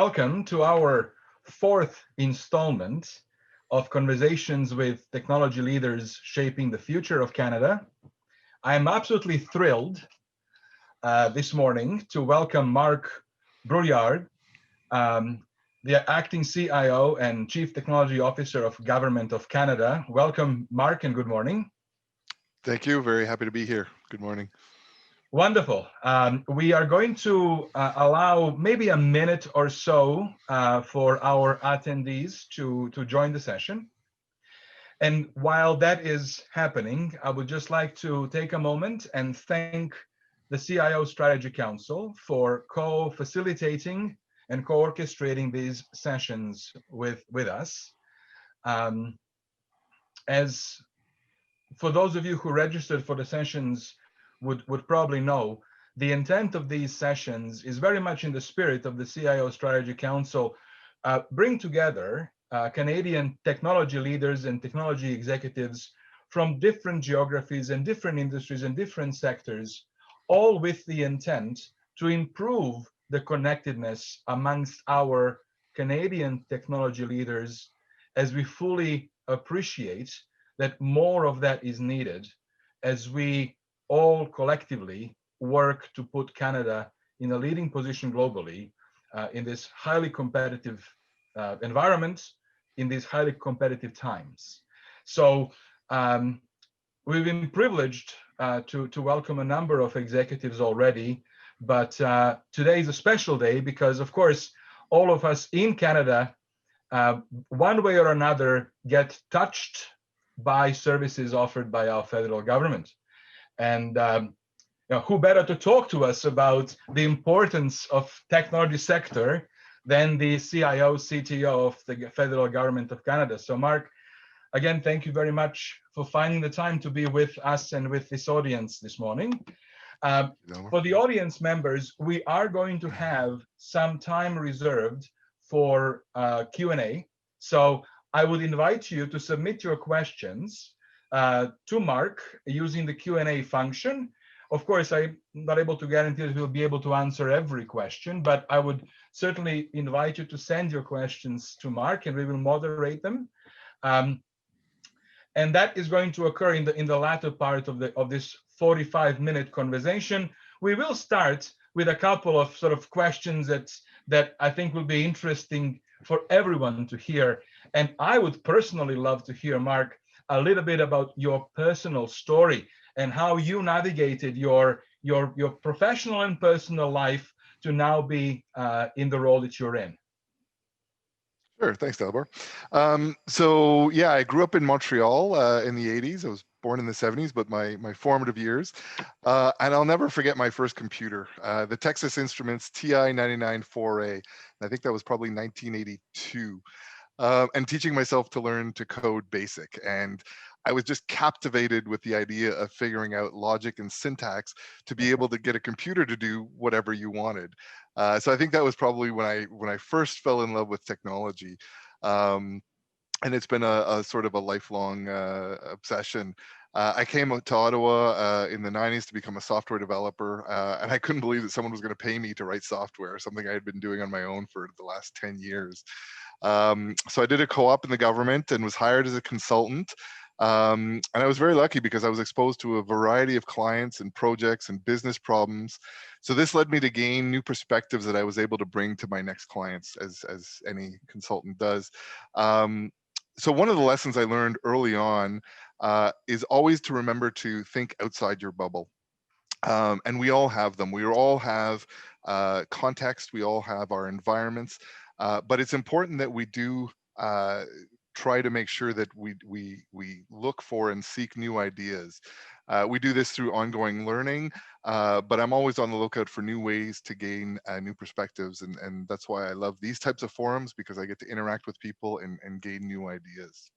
Welcome to our fourth installment of Conversations with Technology Leaders Shaping the Future of Canada. I am absolutely thrilled this morning to welcome Marc Brouillard, the Acting CIO and Chief Technology Officer of Government of Canada. Welcome, Marc, and good morning. Thank you. Very happy to be here. Good morning. Wonderful. We are going to allow maybe a minute or so for our attendees to join the session. And while that is happening, I would just like to take a moment and thank the CIO Strategy Council for co-facilitating and co-orchestrating these sessions with us. As for those of you who registered for the sessions would probably know, the intent of these sessions is very much in the spirit of the CIO Strategy Council, bring together Canadian technology leaders and technology executives from different geographies and different industries and different sectors, all with the intent to improve the connectedness amongst our Canadian technology leaders, as we fully appreciate that more of that is needed as we all collectively work to put Canada in a leading position globally in this highly competitive environment, in these highly competitive times. So we've been privileged to welcome a number of executives already, but today is a special day because, of course, all of us in Canada, one way or another, get touched by services offered by our federal government. And who better to talk to us about the importance of technology sector than the CIO, CTO of the federal government of Canada. So Marc, again, thank you very much for finding the time to be with us and with this audience this morning. For the audience members, we are going to have some time reserved for Q&A. So I would invite you to submit your questions to Marc using the Q&A function. Of course, I'm not able to guarantee that we'll be able to answer every question, but I would certainly invite you to send your questions to Marc and we will moderate them. And that is going to occur in the latter part of this 45-minute conversation. We will start with a couple of sort of questions that I think will be interesting for everyone to hear. And I would personally love to hear, Marc, a little bit about your personal story and how you navigated your professional and personal life to now be in the role that you're in. Sure, thanks, Dalibor. So yeah, I grew up in Montreal in the 80s. I was born in the 70s, but my formative years. And I'll never forget my first computer, the Texas Instruments TI-99-4A. And I think that was probably 1982. And teaching myself to learn to code BASIC. And I was just captivated with the idea of figuring out logic and syntax to be able to get a computer to do whatever you wanted. So I think that was probably when I first fell in love with technology. And it's been a sort of a lifelong obsession. I came to Ottawa in the 90s to become a software developer, and I couldn't believe that someone was going to pay me to write software, something I had been doing on my own for the last 10 years. So I did a co-op in the government and was hired as a consultant. And I was very lucky because I was exposed to a variety of clients and projects and business problems. So this led me to gain new perspectives that I was able to bring to my next clients, as any consultant does. So one of the lessons I learned early on is always to remember to think outside your bubble. And we all have them. We all have context. We all have our environments. But it's important that we do try to make sure that we look for and seek new ideas. We do this through ongoing learning, but I'm always on the lookout for new ways to gain new perspectives. And that's why I love these types of forums, because I get to interact with people and gain new ideas.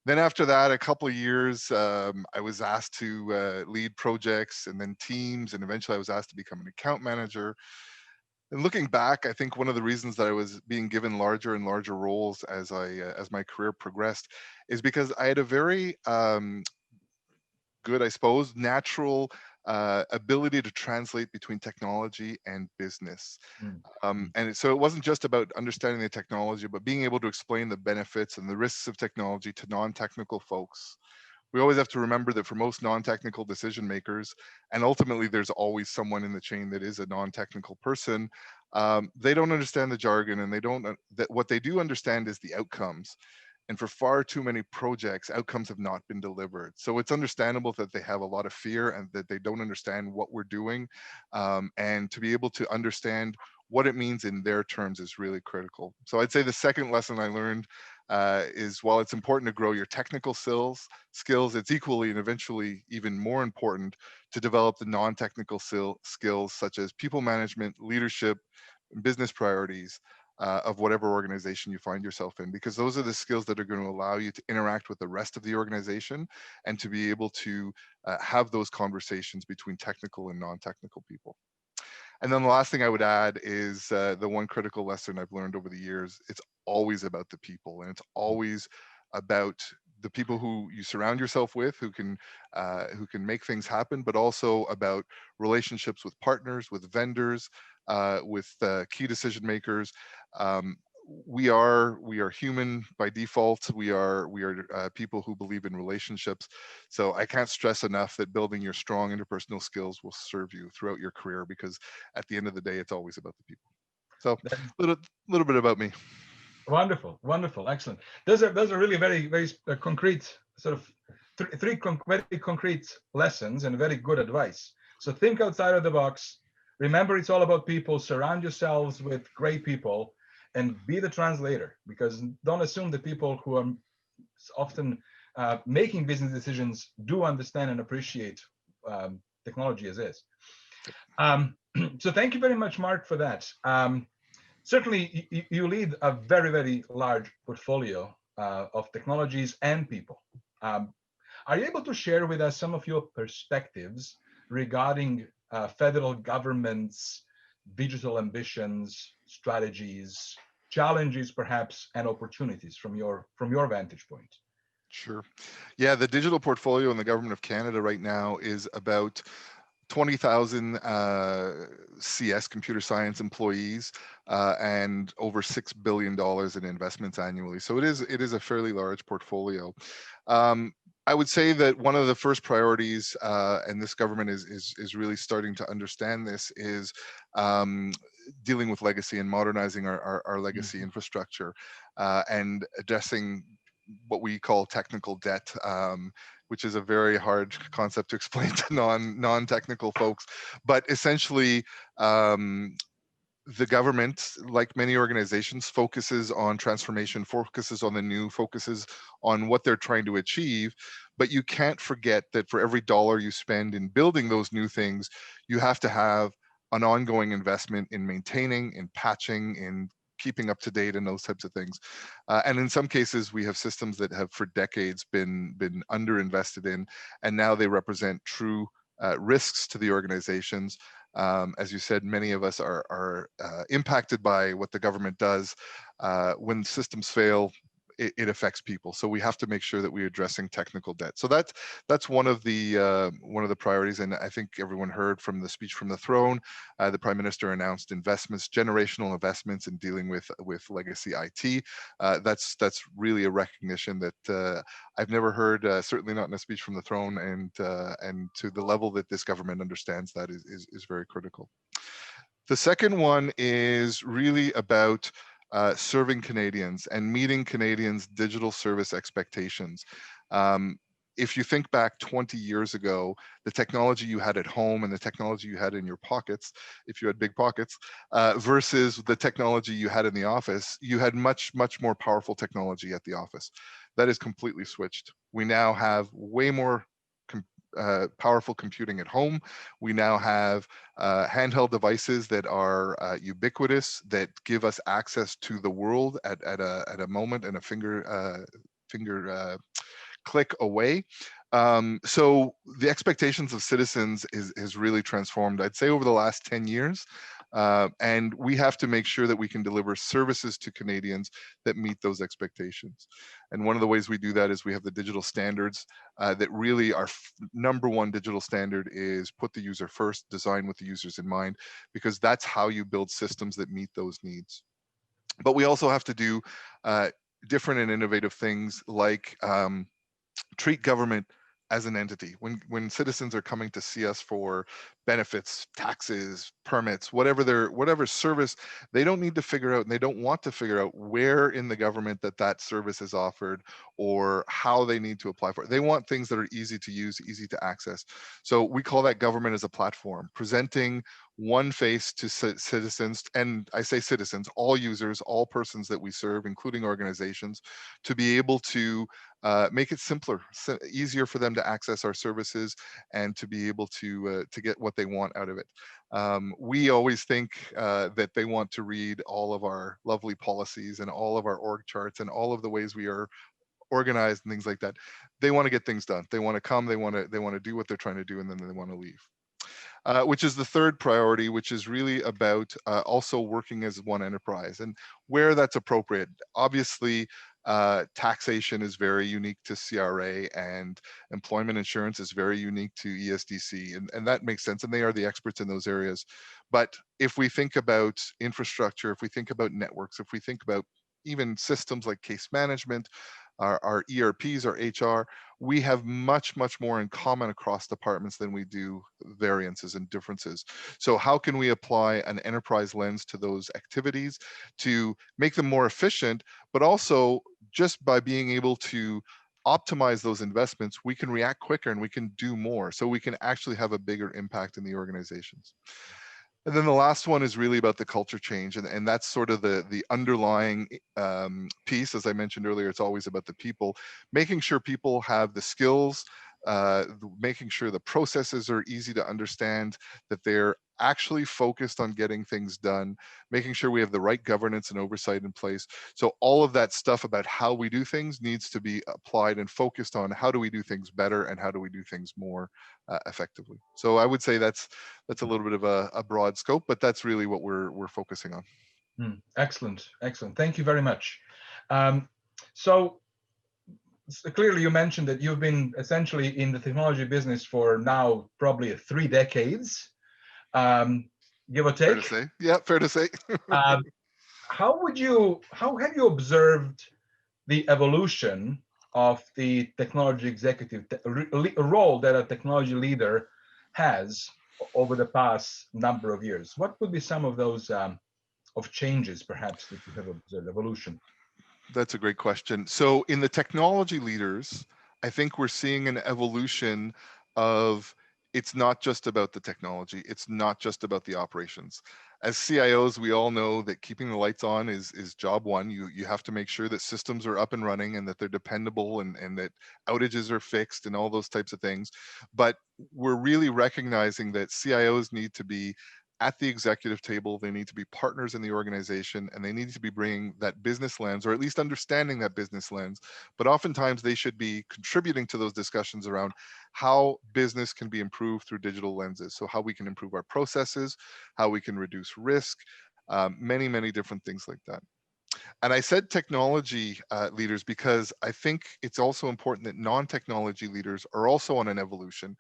Then after that, a couple of years, I was asked to lead projects and then teams, and eventually I was asked to become an account manager. And looking back, I think one of the reasons that I was being given larger and larger roles as my career progressed is because I had a very good, I suppose, natural ability to translate between technology and business. Mm. And so it wasn't just about understanding the technology, but being able to explain the benefits and the risks of technology to non-technical folks. We always have to remember that for most non-technical decision makers, and ultimately there's always someone in the chain that is a non-technical person, they don't understand the jargon, and they don't, that what they do understand is the outcomes. And for far too many projects, outcomes have not been delivered. So it's understandable that they have a lot of fear and that they don't understand what we're doing. And to be able to understand what it means in their terms is really critical. So I'd say the second lesson I learned is, while it's important to grow your technical skills, it's equally and eventually even more important to develop the non-technical skills such as people management, leadership, business priorities, of whatever organization you find yourself in, because those are the skills that are going to allow you to interact with the rest of the organization and to be able to have those conversations between technical and non-technical people. And then the last thing I would add is the one critical lesson I've learned over the years: it's always about the people, and it's always about the people who you surround yourself with, who can make things happen, but also about relationships with partners, with vendors, with key decision makers. Um, we are human by default. We are people who believe in relationships. So I can't stress enough that building your strong interpersonal skills will serve you throughout your career, because at the end of the day, it's always about the people. So little bit about me. Wonderful, wonderful, excellent. Those are really very concrete sort of very concrete lessons and very good advice. So think outside of the box. Remember, it's all about people. Surround yourselves with great people, and be the translator. Because don't assume that people who are often making business decisions do understand and appreciate technology as is. So thank you very much, Marc, for that. Certainly, you lead a very large portfolio of technologies and people. Are you able to share with us some of your perspectives regarding federal government's digital ambitions, strategies, challenges, perhaps, and opportunities from your vantage point? Sure. Yeah, the digital portfolio in the government of Canada right now is about 20,000 CS, computer science employees, and over $6 billion in investments annually. So it is a fairly large portfolio. I would say that one of the first priorities, and this government is really starting to understand this, is dealing with legacy and modernizing our legacy infrastructure, and addressing what we call technical debt, which is a very hard concept to explain to non-technical folks. But essentially, the government, like many organizations, focuses on transformation, focuses on the new, focuses on what they're trying to achieve. But you can't forget that for every dollar you spend in building those new things, you have to have an ongoing investment in maintaining, in patching, in keeping up to date, and those types of things. And in some cases, we have systems that have for decades been underinvested in, and now they represent true risks to the organizations. As you said, many of us are impacted by what the government does. When systems fail, it affects people. So we have to make sure that we're addressing technical debt. So that's one of the priorities. And I think everyone heard from the speech from the throne. The Prime Minister announced investments, generational investments in dealing with legacy IT. That's really a recognition that I've never heard, certainly not in a speech from the throne, and to the level that this government understands that is very critical. The second one is really about serving Canadians and meeting Canadians' digital service expectations. If you think back 20 years ago, the technology you had at home and the technology you had in your pockets, if you had big pockets, versus the technology you had in the office, you had much more powerful technology at the office. That is completely switched. We now have way more powerful computing at home. We now have handheld devices that are ubiquitous, that give us access to the world at a moment and a finger click away. So the expectations of citizens is really transformed. I'd say over the last 10 years, And we have to make sure that we can deliver services to Canadians that meet those expectations. And one of the ways we do that is we have the digital standards that really our number one digital standard is put the user first, design with the users in mind, because that's how you build systems that meet those needs. But we also have to do different and innovative things like treat government as an entity. When citizens are coming to see us for benefits, taxes, permits, whatever service, they don't need to figure out, and they don't want to figure out where in the government that service is offered or how they need to apply for it. They want things that are easy to use, easy to access. So we call that government as a platform, presenting one face to citizens, and I say citizens, all users, all persons that we serve, including organizations, to be able to make it simpler, easier for them to access our services and to be able to get what they want out of it. We always think that they want to read all of our lovely policies and all of our org charts and all of the ways we are organized and things like that. They want to get things done. They want to come. They want to do what they're trying to do, and then they want to leave. Which is the third priority, which is really about also working as one enterprise and where that's appropriate. Obviously, taxation is very unique to CRA, and employment insurance is very unique to ESDC, and that makes sense, and they are the experts in those areas. But if we think about infrastructure, if we think about networks, if we think about even systems like case management, our ERPs, our HR, we have much more in common across departments than we do variances and differences. So how can we apply an enterprise lens to those activities to make them more efficient, but also just by being able to optimize those investments, we can react quicker and we can do more, so we can actually have a bigger impact in the organizations. And then the last one is really about the culture change, and that's sort of the underlying piece. As I mentioned earlier, it's always about the people, making sure people have the skills, making sure the processes are easy to understand, that they're actually focused on getting things done, making sure we have the right governance and oversight in place. So all of that stuff about how we do things needs to be applied and focused on how do we do things better and how do we do things more effectively. So I would say that's a little bit of a broad scope, but that's really what we're focusing on. Excellent. Thank you very much. So clearly you mentioned that you've been essentially in the technology business for now probably 3 decades, give or take. Fair to say. Yeah, fair to say. How have you observed the evolution of the technology executive role that a technology leader has over the past number of years? What would be some of those of changes perhaps that you have observed, evolution? That's a great question. So in the technology leaders, I think we're seeing an evolution of, it's not just about the technology, it's not just about the operations. As CIOs, we all know that keeping the lights on is job one. You have to make sure that systems are up and running and that they're dependable and that outages are fixed and all those types of things. But we're really recognizing that CIOs need to be at the executive table, they need to be partners in the organization, and they need to be bringing that business lens, or at least understanding that business lens. But oftentimes they should be contributing to those discussions around how business can be improved through digital lenses. So how we can improve our processes, how we can reduce risk, many different things like that. And I said technology leaders because I think it's also important that non-technology leaders are also on an evolution.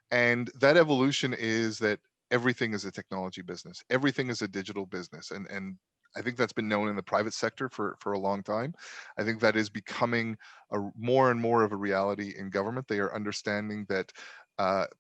And that evolution is that everything is a technology business. Everything is a digital business. And I think that's been known in the private sector for a long time. I think that is becoming more and more of a reality in government. They are understanding that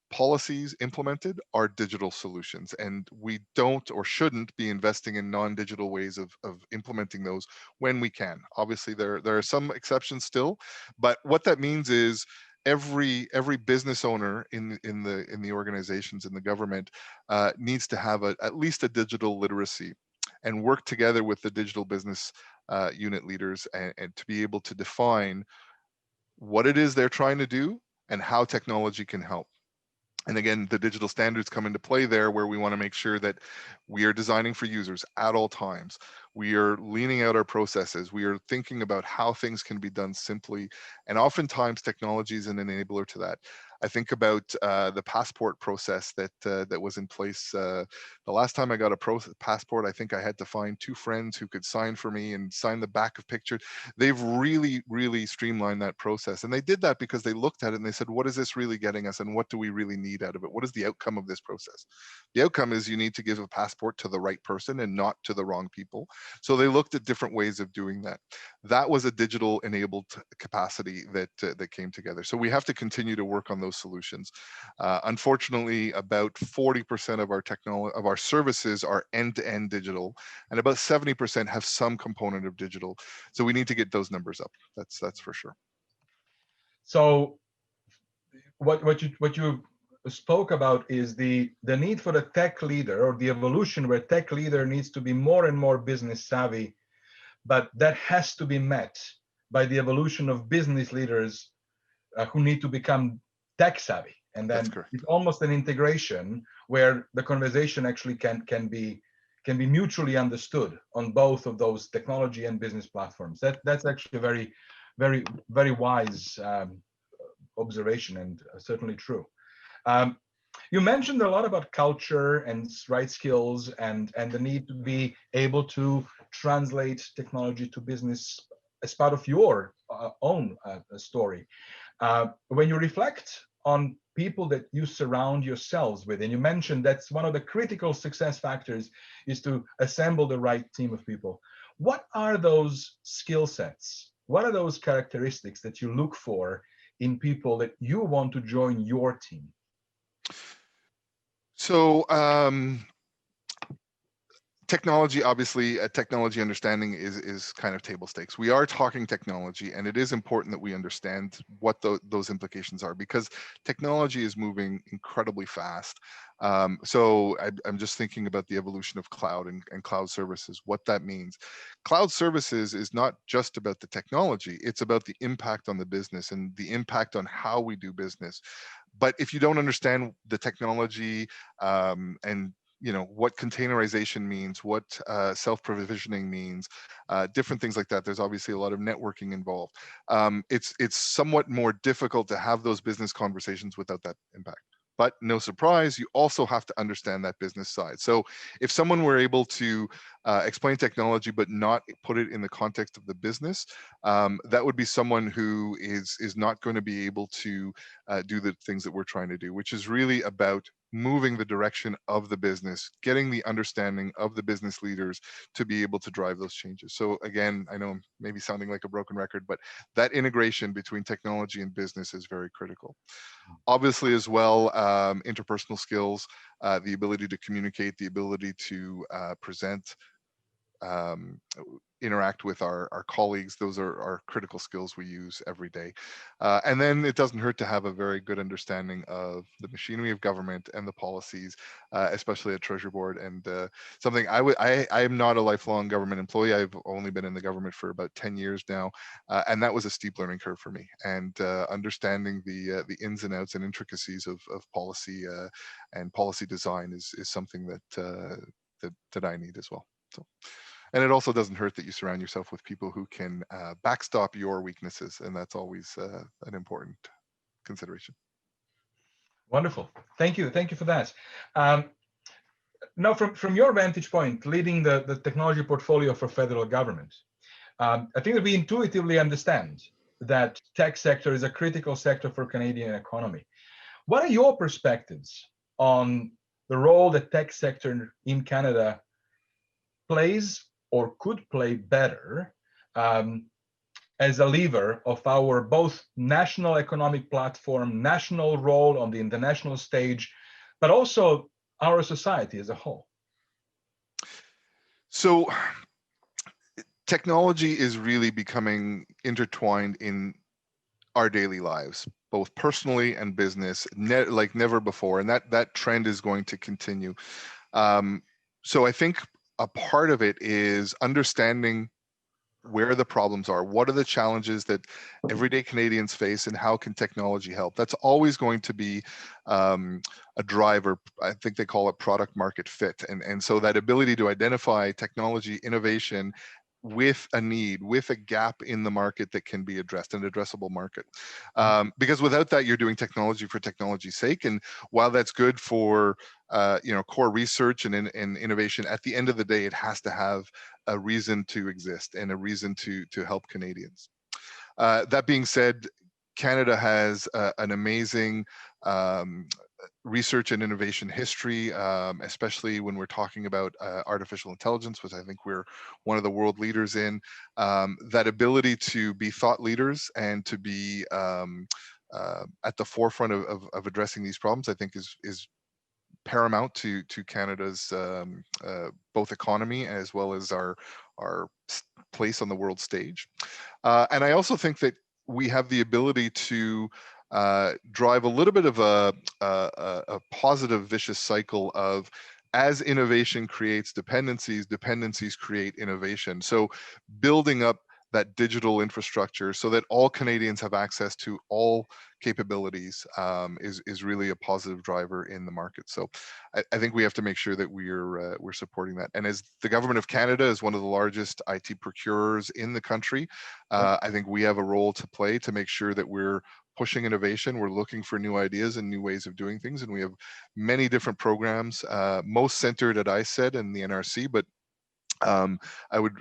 policies implemented are digital solutions, and we don't or shouldn't be investing in non-digital ways of implementing those when we can. Obviously, there are some exceptions still, but what that means is every business owner in the organizations in the government needs to have at least a digital literacy and work together with the digital business unit leaders and to be able to define what it is they're trying to do and how technology can help. And again, the digital standards come into play there, where we want to make sure that we are designing for users at all times. We are leaning out our processes. We are thinking about how things can be done simply. And oftentimes technology is an enabler to that. I think about the passport process that was in place. The last time I got a passport, I think I had to find 2 friends who could sign for me and sign the back of pictures. They've really, really streamlined that process. And they did that because they looked at it and they said, what is this really getting us? And what do we really need out of it? What is the outcome of this process? The outcome is you need to give a passport to the right person and not to the wrong people. So they looked at different ways of doing that. That was a digital enabled capacity that came together. So we have to continue to work on those solutions. Unfortunately, about 40% of our services are end-to-end digital, and about 70% have some component of digital. So we need to get those numbers up. That's for sure. So what you spoke about is the need for the tech leader, or the evolution where tech leader needs to be more and more business savvy, but that has to be met by the evolution of business leaders who need to become tech savvy. And then it's almost an integration where the conversation actually can be mutually understood on both of those technology and business platforms. That's actually a very, very, very wise observation, and certainly true. You mentioned a lot about culture and right skills and the need to be able to translate technology to business as part of your own story. When you reflect on people that you surround yourselves with, and you mentioned that's one of the critical success factors is to assemble the right team of people. What are those skill sets? What are those characteristics that you look for in people that you want to join your team? So technology, obviously, technology understanding is kind of table stakes. We are talking technology, and it is important that we understand what those implications are, because technology is moving incredibly fast. So I'm just thinking about the evolution of cloud and cloud services, what that means. Cloud services is not just about the technology, it's about the impact on the business and the impact on how we do business. But if you don't understand the technology and what containerization means, what self-provisioning means, different things like that. There's obviously a lot of networking involved. It's somewhat more difficult to have those business conversations without that impact. But no surprise, you also have to understand that business side. So if someone were able to explain technology but not put it in the context of the business, that would be someone who is not going to be able to do the things that we're trying to do, which is really about moving the direction of the business, getting the understanding of the business leaders to be able to drive those changes. So again, I know I'm maybe sounding like a broken record, but that integration between technology and business is very critical. Obviously as well, interpersonal skills, the ability to communicate, the ability to present, interact with our colleagues. Those are critical skills we use every day. And then it doesn't hurt to have a very good understanding of the machinery of government and the policies, especially at Treasury Board. And something I am not a lifelong government employee. I've only been in the government for about 10 years now. And that was a steep learning curve for me. And understanding the ins and outs and intricacies of policy and policy design is something that I need as well. So. And it also doesn't hurt that you surround yourself with people who can backstop your weaknesses, and that's always an important consideration. Wonderful. Thank you for that. Now, from your vantage point, leading the technology portfolio for federal government, I think that we intuitively understand that tech sector is a critical sector for Canadian economy. What are your perspectives on the role that tech sector in Canada plays or could play better as a lever of our both national economic platform, national role on the international stage, but also our society as a whole? So technology is really becoming intertwined in our daily lives, both personally and business, like never before. And that trend is going to continue. So I think a part of it is understanding where the problems are, what are the challenges that everyday Canadians face, and how can technology help. That's always going to be a driver. I think they call it product market fit. And so that ability to identify technology innovation with a need, with a gap in the market that can be addressed, an addressable market. Because without that, you're doing technology for technology's sake. And while that's good for core research and innovation, at the end of the day, it has to have a reason to exist and a reason to help Canadians. That being said, Canada has an amazing research and innovation history, especially when we're talking about artificial intelligence, which I think we're one of the world leaders in. That ability to be thought leaders and to be at the forefront of addressing these problems, I think is paramount to Canada's both economy as well as our place on the world stage. And I also think that we have the ability to drive a little bit of a positive vicious cycle of, as innovation creates dependencies, dependencies create innovation. So building up that digital infrastructure so that all Canadians have access to all capabilities is really a positive driver in the market. So I think we have to make sure that we're supporting that. And as the government of Canada is one of the largest IT procurers in the country, I think we have a role to play to make sure that we're pushing innovation. We're looking for new ideas and new ways of doing things. And we have many different programs, most centered at ISED and the NRC, but I would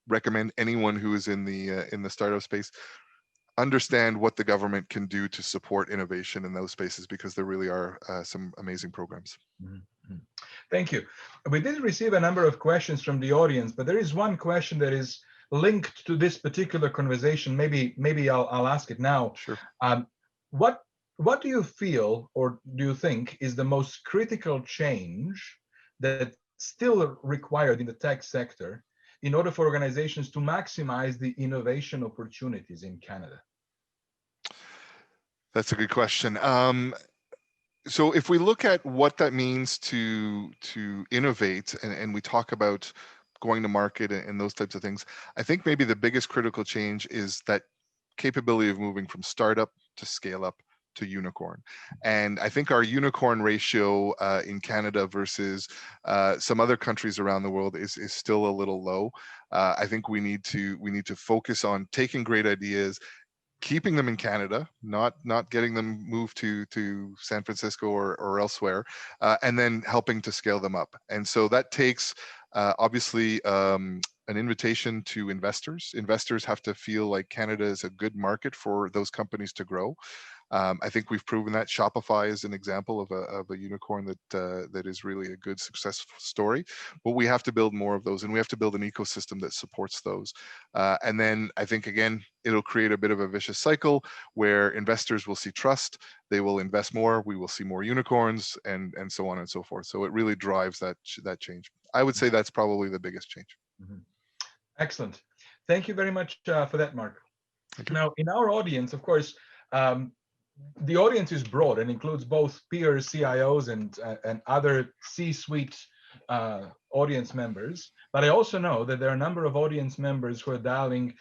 recommend anyone who is in the startup space understand what the government can do to support innovation in those spaces, because there really are some amazing programs. Mm-hmm. Thank you. We did receive a number of questions from the audience, but there is one question that is linked to this particular conversation. Maybe I'll ask it now. Sure. What do you feel, or do you think, is the most critical change that's still required in the tech sector in order for organizations to maximize the innovation opportunities in Canada? That's a good question. So if we look at what that means to innovate, and we talk about going to market and those types of things, I think maybe the biggest critical change is that capability of moving from startup to scale up to unicorn. And I think our unicorn ratio in Canada versus some other countries around the world is still a little low. I think we need to focus on taking great ideas, keeping them in Canada, not getting them moved to San Francisco or elsewhere, and then helping to scale them up. And so that takes obviously an invitation to investors. Investors have to feel like Canada is a good market for those companies to grow. I think we've proven that. Shopify is an example of a unicorn that is really a good success story. But we have to build more of those, and we have to build an ecosystem that supports those. And then I think, again, it'll create a bit of a vicious cycle where investors will see trust, they will invest more, we will see more unicorns, and so on and so forth. So it really drives that change. I would say that's probably the biggest change. Mm-hmm. Excellent. Thank you very much for that, Marc. Now, in our audience, of course, the audience is broad and includes both peers, CIOs, and other C-suite audience members. But I also know that there are a number of audience members who are dialing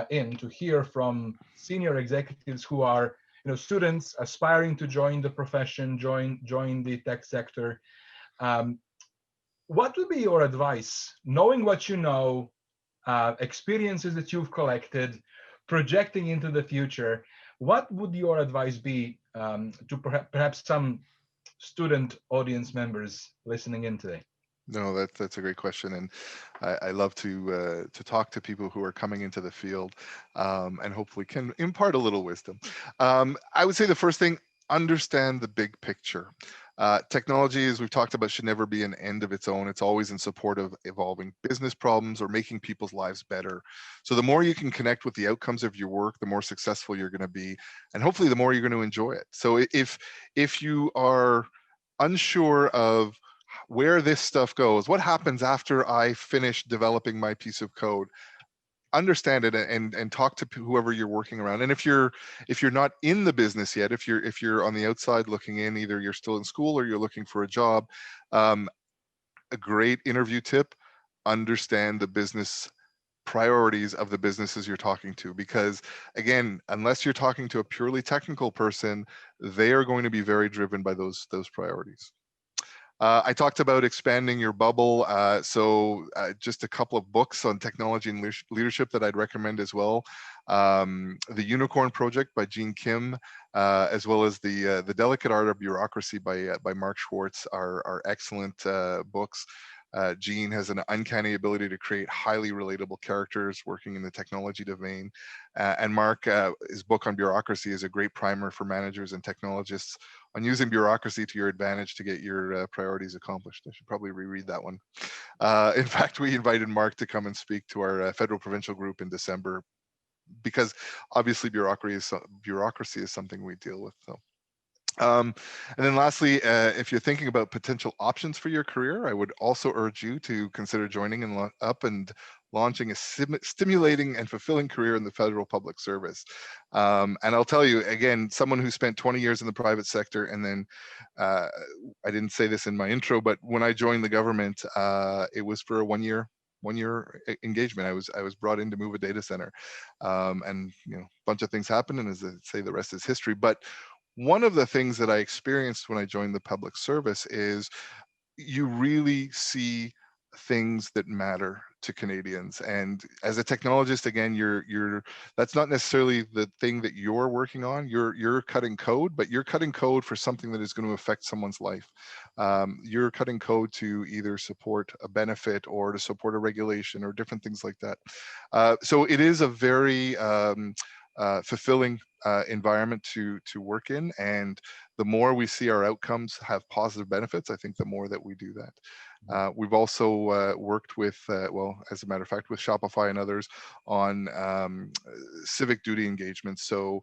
in to hear from senior executives who are, students aspiring to join the profession, join the tech sector. What would be your advice, knowing what you know, experiences that you've collected, projecting into the future? What would your advice be to perhaps some student audience members listening in today? No, that's a great question, and I love to talk to people who are coming into the field, and hopefully can impart a little wisdom. I would say the first thing: understand the big picture. Technology, as we've talked about, should never be an end of its own. It's always in support of evolving business problems or making people's lives better. So the more you can connect with the outcomes of your work, the more successful you're going to be, and hopefully the more you're going to enjoy it. So if you are unsure of where this stuff goes, what happens after I finish developing my piece of code, understand it and talk to whoever you're working around. And if you're not in the business yet, if you're on the outside looking in, either you're still in school or you're looking for a job, a great interview tip: understand the business priorities of the businesses you're talking to, because again, unless you're talking to a purely technical person, they are going to be very driven by those priorities. I talked about expanding your bubble. Just a couple of books on technology and leadership that I'd recommend as well. The Unicorn Project by Gene Kim, as well as the Delicate Art of Bureaucracy by Mark Schwartz are excellent books. Gene has an uncanny ability to create highly relatable characters working in the technology domain. And Mark, his book on bureaucracy is a great primer for managers and technologists on using bureaucracy to your advantage to get your priorities accomplished. I should probably reread that one. In fact, we invited Mark to come and speak to our federal provincial group in December, because obviously bureaucracy is something we deal with. So. And then lastly, if you're thinking about potential options for your career, I would also urge you to consider joining and launching a stimulating and fulfilling career in the federal public service. And I'll tell you, again, someone who spent 20 years in the private sector, and then I didn't say this in my intro, but when I joined the government, it was for a one-year engagement. I was brought in to move a data center, and a bunch of things happened, and as I say, the rest is history. But one of the things that I experienced when I joined the public service is you really see things that matter to Canadians. And as a technologist, again, that's not necessarily the thing that you're working on. You're cutting code, but you're cutting code for something that is going to affect someone's life. You're cutting code to either support a benefit or to support a regulation or different things like that. So it is a very fulfilling environment to work in, and the more we see our outcomes have positive benefits, I think the more that we do that. We've also worked with, well, as a matter of fact, with Shopify and others on civic duty engagements. So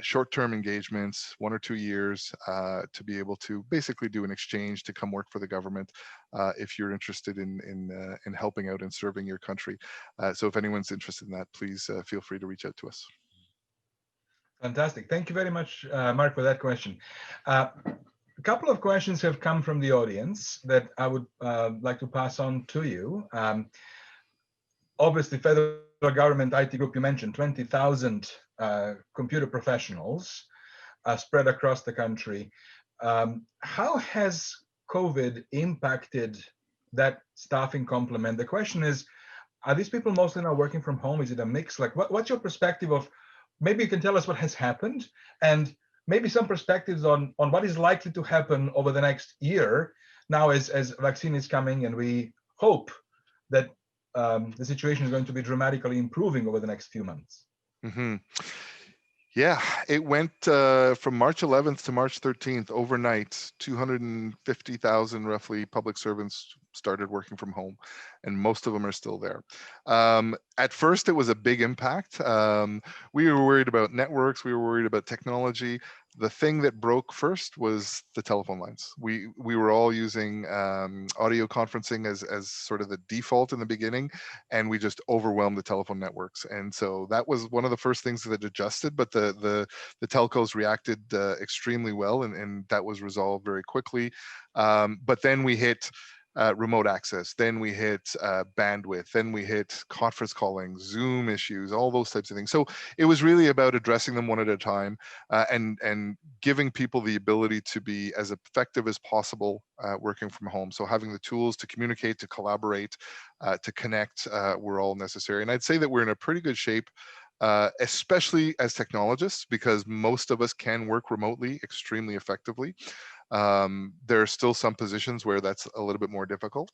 short-term engagements, 1 or 2 years, to be able to basically do an exchange to come work for the government if you're interested in helping out and serving your country. So if anyone's interested in that, please feel free to reach out to us. Fantastic. Thank you very much, Mark, for that question. A couple of questions have come from the audience that I would like to pass on to you. Obviously, federal government IT group, you mentioned 20,000 computer professionals spread across the country. How has COVID impacted that staffing complement? The question is, are these people mostly now working from home? Is it a mix? Like, what's your perspective of, maybe you can tell us what has happened, and maybe some perspectives on what is likely to happen over the next year now as vaccine is coming, and we hope that the situation is going to be dramatically improving over the next few months. Mm-hmm. Yeah, it went from March 11th to March 13th, overnight, 250,000 roughly public servants started working from home, and most of them are still there. At first, it was a big impact. We were worried about networks, we were worried about technology. The thing that broke first was the telephone lines. We were all using audio conferencing as sort of the default in the beginning, and we just overwhelmed the telephone networks. And so that was one of the first things that adjusted, but the telcos reacted extremely well, and that was resolved very quickly. But then we hit remote access, then we hit bandwidth, then we hit conference calling, Zoom issues, all those types of things. So it was really about addressing them one at a time, and giving people the ability to be as effective as possible working from home. So having the tools to communicate, to collaborate, to connect were all necessary. And I'd say that we're in a pretty good shape, especially as technologists, because most of us can work remotely extremely effectively. There are still some positions where that's a little bit more difficult.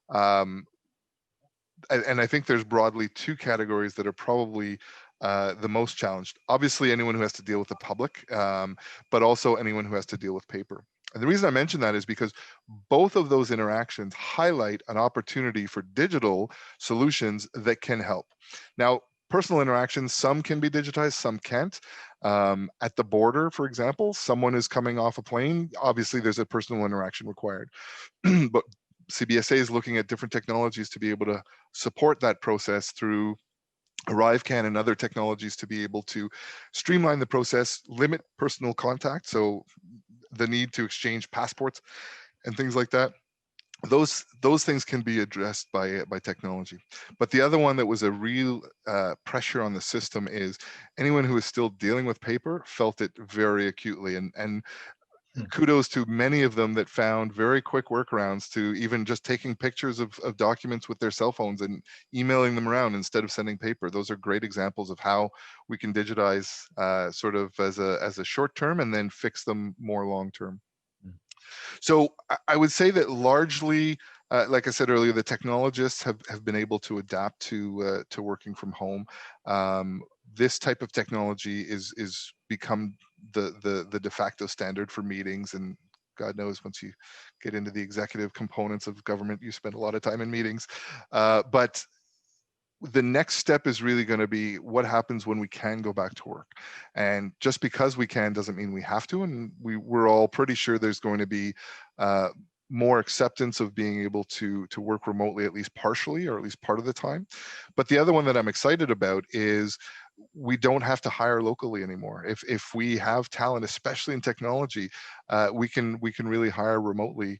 And I think there's broadly two categories that are probably the most challenged. Obviously, anyone who has to deal with the public, but also anyone who has to deal with paper. And the reason I mention that is because both of those interactions highlight an opportunity for digital solutions that can help. Now, personal interactions, some can be digitized, some can't. At the border, for example, someone is coming off a plane, obviously there's a personal interaction required. But CBSA is looking at different technologies to be able to support that process through ArriveCAN and other technologies to be able to streamline the process, limit personal contact, so the need to exchange passports and things like that. those things can be addressed by technology. But the other one that was a real pressure on the system is anyone who is still dealing with paper felt it very acutely, and kudos to many of them that found very quick workarounds to even just taking pictures of documents with their cell phones and emailing them around instead of sending paper. Those are great examples of how we can digitize sort of as a short term and then fix them more long term. So I would say that largely, like I said earlier, the technologists have been able to adapt to working from home. This type of technology is become the de facto standard for meetings, and God knows once you get into the executive components of government, you spend a lot of time in meetings. But the next step is really going to be what happens when we can go back to work. And just because we can doesn't mean we have to. And we're all pretty sure there's going to be more acceptance of being able to work remotely, at least partially, or at least part of the time. But the other one that I'm excited about is we don't have to hire locally anymore. If we have talent, especially in technology, we can really hire remotely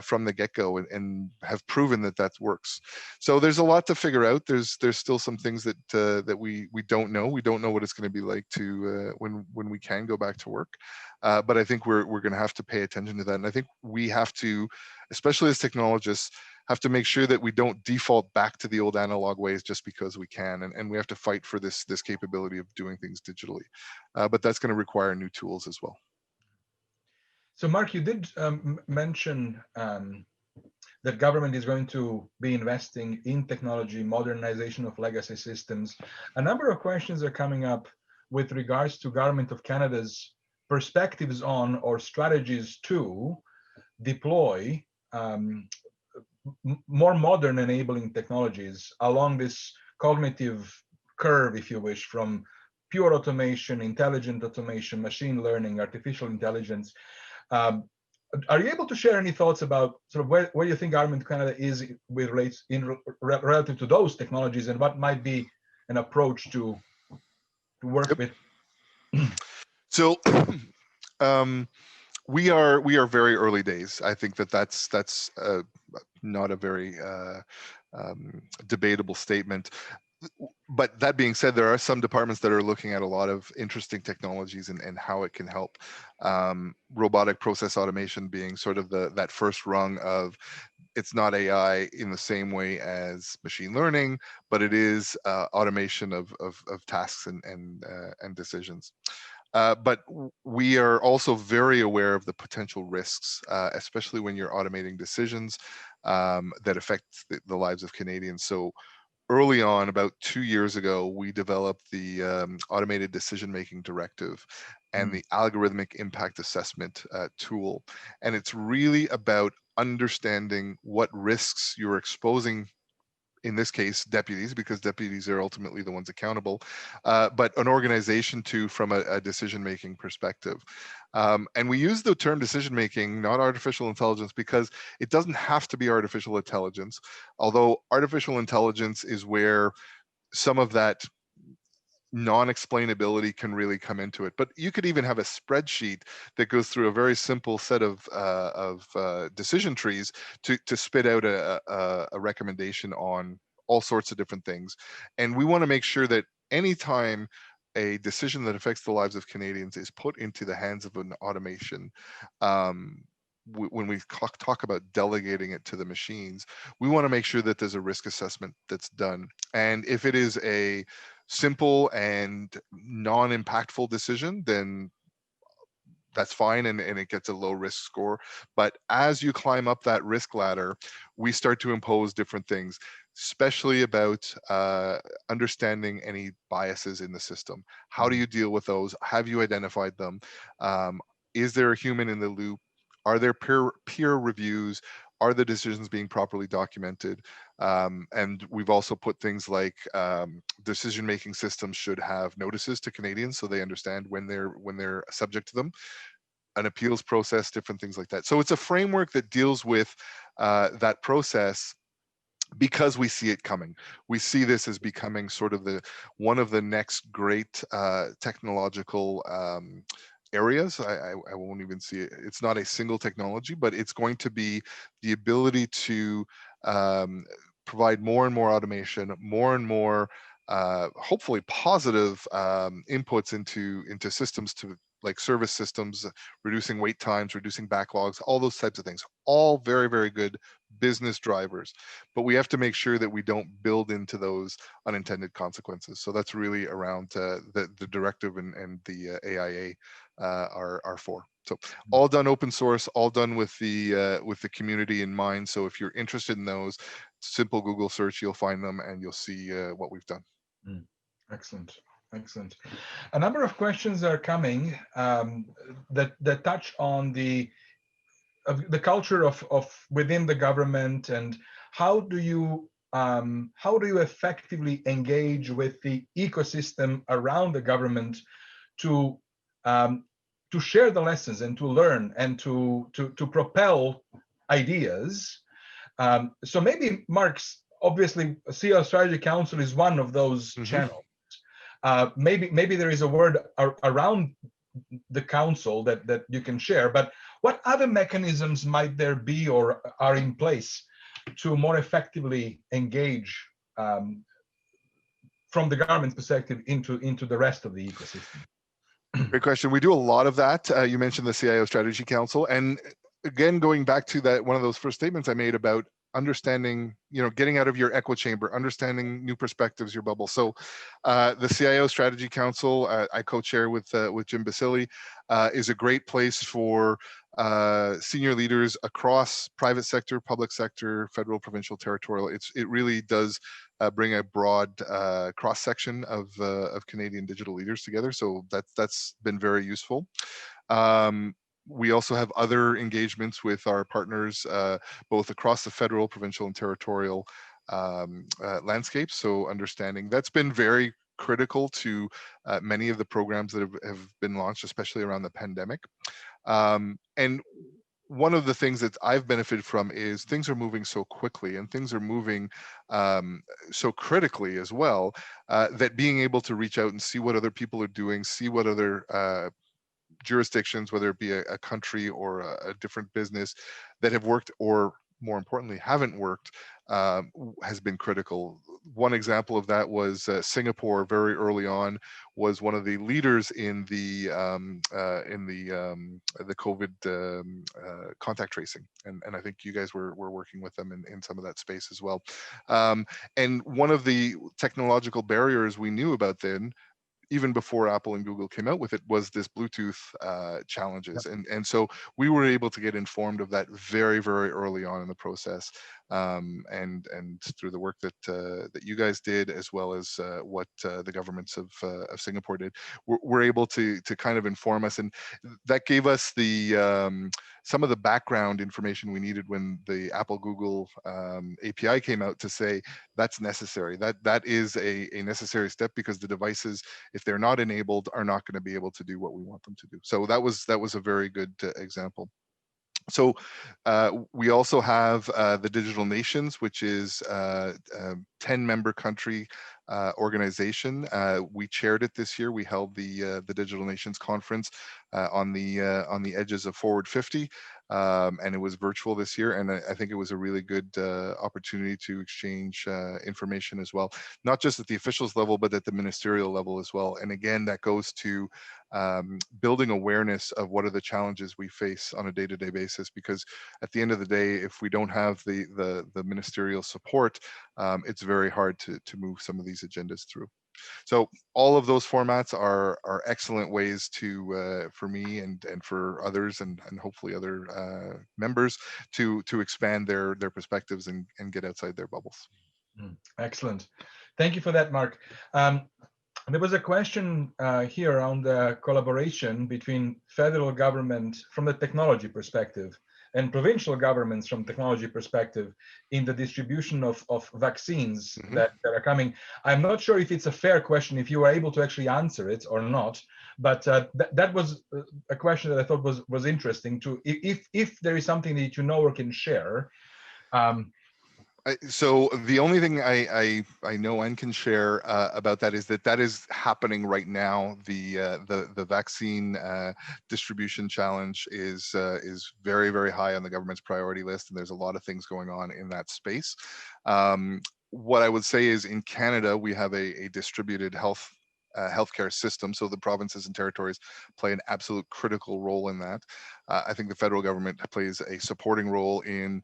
from the get-go, and have proven that works. So there's a lot to figure out. There's still some things that we don't know. We don't know what it's going to be like to when we can go back to work. But I think we're going to have to pay attention to that. And I think we have to, especially as technologists, have to make sure that we don't default back to the old analog ways just because we can, and we have to fight for this capability of doing things digitally. But that's going to require new tools as well. So, Mark, you did mention that government is going to be investing in technology, modernization of legacy systems. A number of questions are coming up with regards to Government of Canada's perspectives on or strategies to deploy more modern enabling technologies along this cognitive curve, if you wish, from pure automation, intelligent automation, machine learning, artificial intelligence. Are you able to share any thoughts about sort of where you think Government of Canada is with relative to those technologies, and what might be an approach to work with? So we are very early days. I think that's not a very debatable statement. But that being said, there are some departments that are looking at a lot of interesting technologies and how it can help. Robotic process automation being sort of that first rung of, it's not AI in the same way as machine learning, but it is automation of tasks and decisions. But we are also very aware of the potential risks, especially when you're automating decisions that affect the lives of Canadians. So early on, about 2 years ago, we developed the Automated Decision-Making Directive and the Algorithmic Impact Assessment tool. And it's really about understanding what risks you're exposing, in this case, deputies, because deputies are ultimately the ones accountable, but an organization too from a decision-making perspective. And we use the term decision-making, not artificial intelligence, because it doesn't have to be artificial intelligence, although artificial intelligence is where some of that non-explainability can really come into it. But you could even have a spreadsheet that goes through a very simple set of decision trees to spit out a recommendation on all sorts of different things. And we want to make sure that anytime a decision that affects the lives of Canadians is put into the hands of an automation, when we talk about delegating it to the machines, we want to make sure that there's a risk assessment that's done. And if it is a simple and non-impactful decision, then that's fine, and it gets a low risk score. But as you climb up that risk ladder, we start to impose different things, especially about understanding any biases in the system. How do you deal with those? Have you identified them? Is there a human in the loop? Are there peer reviews? Are the decisions being properly documented? And we've also put things like decision-making systems should have notices to Canadians so they understand when they're subject to them. An appeals process, different things like that. So it's a framework that deals with that process, because we see it coming. We see this as becoming sort of one of the next great technological areas. I won't even see it. It's not a single technology, but it's going to be the ability to provide more and more automation, more and more hopefully positive inputs into systems, to like service systems, reducing wait times, reducing backlogs, all those types of things. All very, very good business drivers, but we have to make sure that we don't build into those unintended consequences. So that's really around the directive and the AIA are for. So all done open source, all done with the community in mind. So if you're interested in those, simple Google search, you'll find them and you'll see what we've done. Excellent. Excellent. A number of questions are coming that touch on the culture of within the government, and how do you effectively engage with the ecosystem around the government to share the lessons and to learn and to propel ideas. So maybe Mark's, obviously CIO Strategy Council is one of those channels. Maybe there is a word around the council that you can share, but what other mechanisms might there be or are in place to more effectively engage from the government's perspective into the rest of the ecosystem? Great question. We do a lot of that. You mentioned the CIO Strategy Council, and again, going back to that, one of those first statements I made about understanding, getting out of your echo chamber, understanding new perspectives, your bubble. So the CIO Strategy Council, I co-chair with Jim Basili, is a great place for senior leaders across private sector, public sector, federal, provincial, territorial. It really does bring a broad cross section of Canadian digital leaders together. So that's been very useful. We also have other engagements with our partners, both across the federal, provincial, and territorial landscapes. So understanding that's been very critical to many of the programs that have been launched, especially around the pandemic. And one of the things that I've benefited from is things are moving so quickly and things are moving so critically as well, that being able to reach out and see what other people are doing, see what other jurisdictions, whether it be a country or a different business that have worked, or more importantly haven't worked, has been critical. One example of that was Singapore. Very early on, was one of the leaders in the COVID contact tracing, and I think you guys were working with them in some of that space as well. And one of the technological barriers we knew about then, even before Apple and Google came out with it, was this Bluetooth challenges. And so we were able to get informed of that very, very early on in the process. And through the work that you guys did, as well as what the governments of Singapore did, we're able to kind of inform us. And that gave us the some of the background information we needed when the Apple Google API came out, to say that's necessary. That is a necessary step, because the devices, if they're not enabled, are not going to be able to do what we want them to do. So that was a very good example. So we also have the Digital Nations, which is a 10-member country organization. We chaired it this year. We held the Digital Nations conference on the edges of Forward 50, and it was virtual this year. And I think it was a really good opportunity to exchange information as well, not just at the officials level, but at the ministerial level as well. And again, that goes to building awareness of what are the challenges we face on a day-to-day basis, because at the end of the day, if we don't have the ministerial support, it's very hard to move some of these agendas through. So all of those formats are excellent ways to for me and for others, and hopefully other members, to expand their perspectives and get outside their bubbles. Excellent. Thank you for that, Mark. There was a question here around the collaboration between federal government from the technology perspective and provincial governments from technology perspective in the distribution of vaccines that are coming. I'm not sure if it's a fair question, if you were able to actually answer it or not, but that was a question that I thought was interesting, to if there is something that you know or can share. So the only thing I know and can share about that is that is happening right now. The vaccine distribution challenge is very, very high on the government's priority list, and there's a lot of things going on in that space. What I would say is in Canada we have a distributed healthcare system, so the provinces and territories play an absolute critical role in that. I think the federal government plays a supporting role in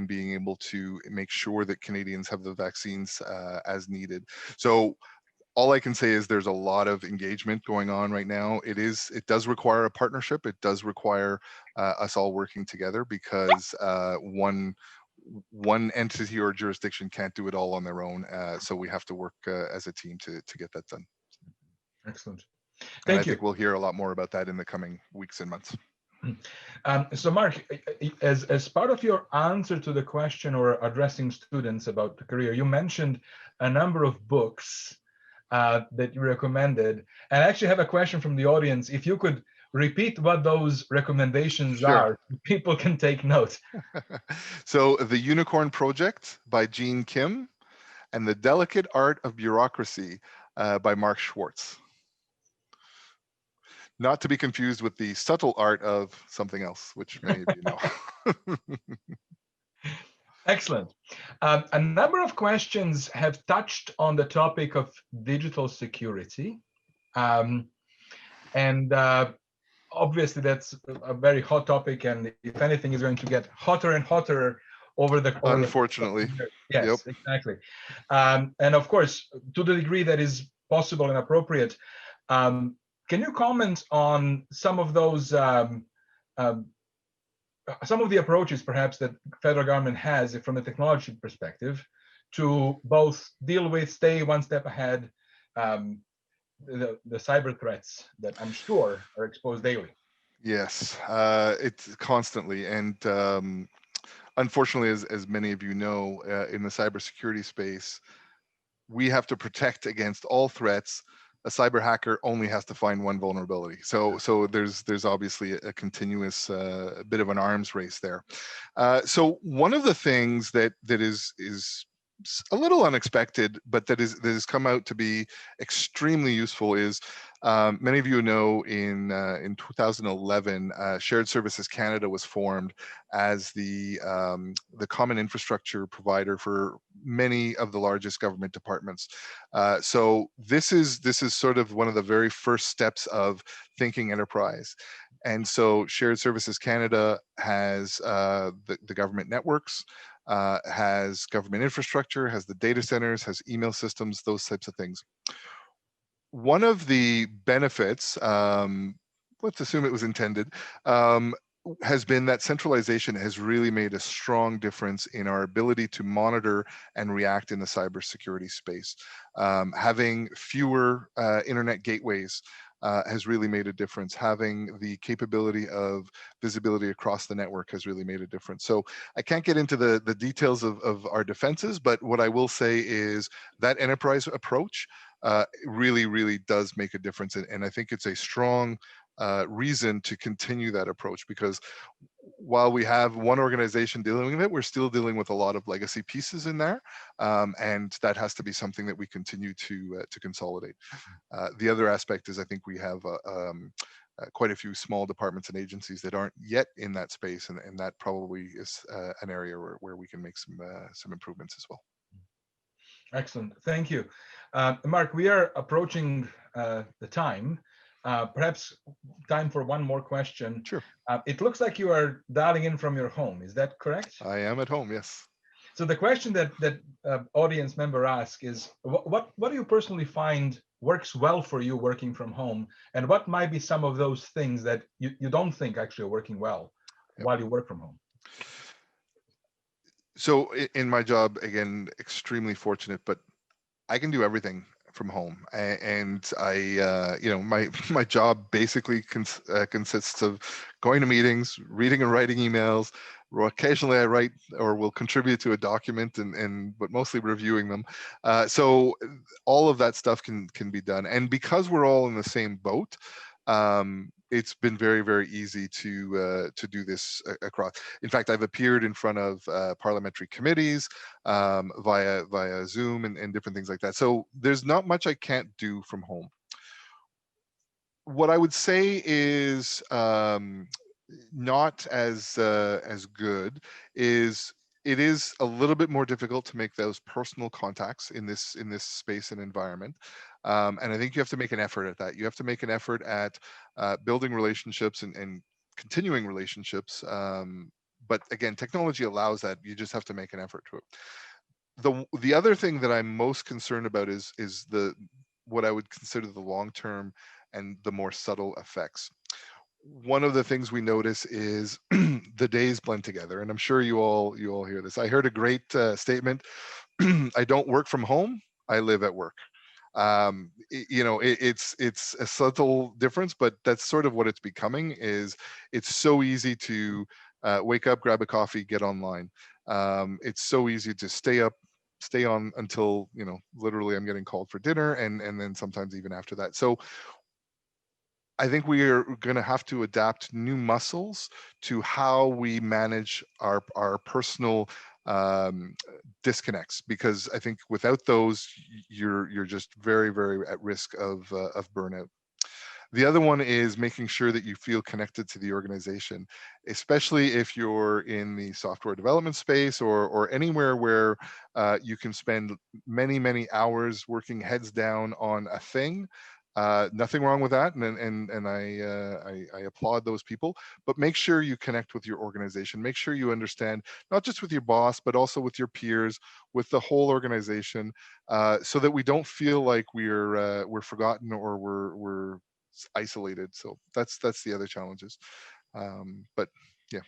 being able to make sure that Canadians have the vaccines as needed. So all I can say is there's a lot of engagement going on right now. It does require a partnership. It does require us all working together, because one entity or jurisdiction can't do it all on their own. So we have to work as a team to get that done. Excellent. And I Thank you. think we'll hear a lot more about that in the coming weeks and months. So Marc, as part of your answer to the question or addressing students about the career, you mentioned a number of books that you recommended. And I actually have a question from the audience. If you could repeat what those recommendations are, people can take note. So The Unicorn Project by Gene Kim, and The Delicate Art of Bureaucracy by Mark Schwartz. Not to be confused with The Subtle Art of Something Else, which many of you know. Excellent. A number of questions have touched on the topic of digital security. And obviously that's a very hot topic, and if anything is going to get hotter and hotter over the Unfortunately. Yes, yep. Exactly. And of course, to the degree that is possible and appropriate, can you comment on some of those some of the approaches perhaps that federal government has from a technology perspective to both deal with, stay one step ahead, the cyber threats that I'm sure are exposed daily? Yes, it's constantly. And unfortunately, as many of you know, in the cybersecurity space, we have to protect against all threats. A cyber hacker only has to find one vulnerability. So there's obviously a continuous bit of an arms race there. So one of the things that is a little unexpected, but that has come out to be extremely useful is, many of you know, in 2011, Shared Services Canada was formed as the common infrastructure provider for many of the largest government departments. So this is sort of one of the very first steps of thinking enterprise. And so Shared Services Canada has the government networks, has government infrastructure, has the data centers, has email systems, those types of things. One of the benefits, let's assume it was intended, has been that centralization has really made a strong difference in our ability to monitor and react in the cybersecurity space. Having fewer internet gateways has really made a difference. Having the capability of visibility across the network has really made a difference. So I can't get into the details of our defenses, but what I will say is that enterprise approach really does make a difference. And I think it's a strong reason to continue that approach, because while we have one organization dealing with it, we're still dealing with a lot of legacy pieces in there, and that has to be something that we continue to consolidate. The other aspect is I think we have quite a few small departments and agencies that aren't yet in that space, and that probably is an area where we can make some improvements as well. Excellent, thank you. Marc, we are approaching the time. Perhaps time for one more question. Sure. It looks like you are dialing in from your home. Is that correct? I am at home, yes. So the question that audience member asks is, what do you personally find works well for you working from home? And what might be some of those things that you don't think actually are working well while you work from home? So in my job, again, extremely fortunate, but I can do everything from home, and I, my job basically consists of going to meetings, reading and writing emails. Occasionally, I write or will contribute to a document, but mostly reviewing them. So all of that stuff can be done, and because we're all in the same boat, it's been very, very easy to do this across. In fact, I've appeared in front of parliamentary committees via Zoom and different things like that. So there's not much I can't do from home. What I would say is not as good is it is a little bit more difficult to make those personal contacts in this space and environment. And I think you have to make an effort at that. You have to make an effort at building relationships and continuing relationships. But again, technology allows that. You just have to make an effort to it. The other thing that I'm most concerned about is what I would consider the long-term and the more subtle effects. One of the things we notice is the days blend together, and I'm sure you all hear this. I heard a great statement. I don't work from home, I live at work. It's a subtle difference, but that's sort of what it's becoming. Is it's so easy to wake up, grab a coffee, get online. It's so easy to stay on until literally I'm getting called for dinner, and then sometimes even after that. So I think we are going to have to adapt new muscles to how we manage our personal disconnects, because I think without those, you're just very, very at risk of burnout. The other one is making sure that you feel connected to the organization, especially if you're in the software development space or anywhere where you can spend many, many hours working heads down on a thing. Nothing wrong with that, and I applaud those people. But make sure you connect with your organization. Make sure you understand, not just with your boss, but also with your peers, with the whole organization, so that we don't feel like we're forgotten or we're isolated. So that's the other challenges. But yeah.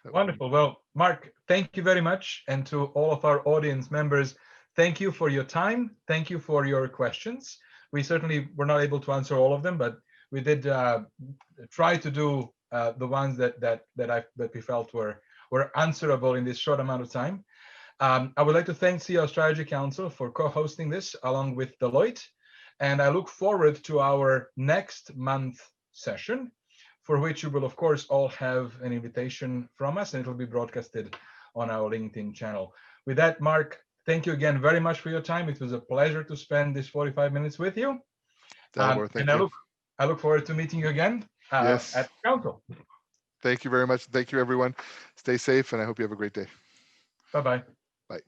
Wonderful. Well, Marc, thank you very much. And to all of our audience members, thank you for your time. Thank you for your questions. We certainly were not able to answer all of them, but we did try to do the ones that we felt were answerable in this short amount of time. I would like to thank CIO Strategy Council for co-hosting this along with Deloitte. And I look forward to our next month session, for which you will, of course, all have an invitation from us, and it will be broadcasted on our LinkedIn channel. With that, Marc, thank you again very much for your time. It was a pleasure to spend this 45 minutes with you. Dalibor, thank and you. I look forward to meeting you again Yes. at the council. Thank you very much. Thank you, everyone. Stay safe, and I hope you have a great day. Bye-bye. Bye.